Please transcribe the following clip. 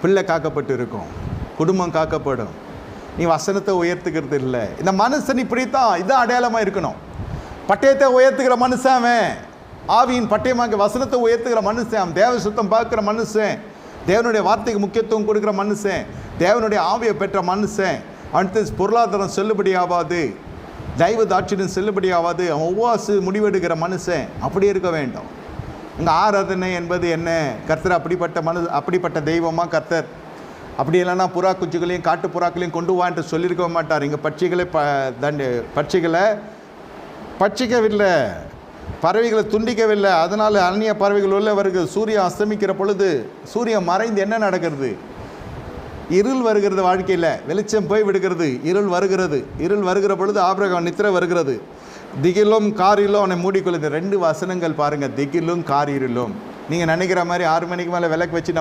பிள்ளை காக்கப்பட்டு இருக்கும், குடும்பம் காக்கப்படும். நீ வசனத்தை உயர்த்துக்கிறது இல்லை. இந்த மனுஷன் இப்படித்தான், இதான் அடையாளமாக இருக்கணும். பட்டயத்தை உயர்த்துக்கிற மனுஷன் அவன், ஆவியின் பட்டயமாக வசனத்தை உயர்த்துக்கிற மனுஷன் அவன், தேவ சுத்தம் பார்க்குற மனுஷன், தேவனுடைய வார்த்தைக்கு முக்கியத்துவம் கொடுக்குற மனுஷன், தேவனுடைய ஆவியை பெற்ற மனுஷன். அடுத்து பொருளாதாரம் செல்லுபடி ஆகாது, தெய்வ தாட்சியம் செல்லுபடி ஆகாது, அவன் உபவாசு முடிவெடுக்கிற மனுஷன். அப்படி இருக்க வேண்டும். இங்கே ஆராதனை என்பது என்ன? கர்த்தர் அப்படிப்பட்ட தெய்வமாக கர்த்தர் அப்படி இல்லைன்னா புறா குச்சிகளையும் காட்டு புறாக்களையும் கொண்டு வான்ட்டு சொல்லியிருக்க மாட்டார். இங்கே பட்சிகளை பட்சிக்கவில்லை, பறவைகளை துண்டிக்கவில்லை. அதனால் அந்நிய பறவைகள் உள்ள வருகிறது. சூரியன் அஸ்தமிக்கிற பொழுது, சூரியன் மறைந்து என்ன நடக்கிறது? இருள் வருகிறது. வாழ்க்கையில் வெளிச்சம் போய் விடுகிறது, இருள் வருகிறது. இருள் வருகிற பொழுது ஆபிரகாம் நித்திரை வருகிறது. திகிலும் காரிலும் அவனை மூடிக்கொள்ளுது. 2 வசனங்கள் பாருங்கள், திகிலும் காரிலும். நீங்கள் நினைக்கிற மாதிரி 6 மணிக்கு மேலே விளக்கு வச்சு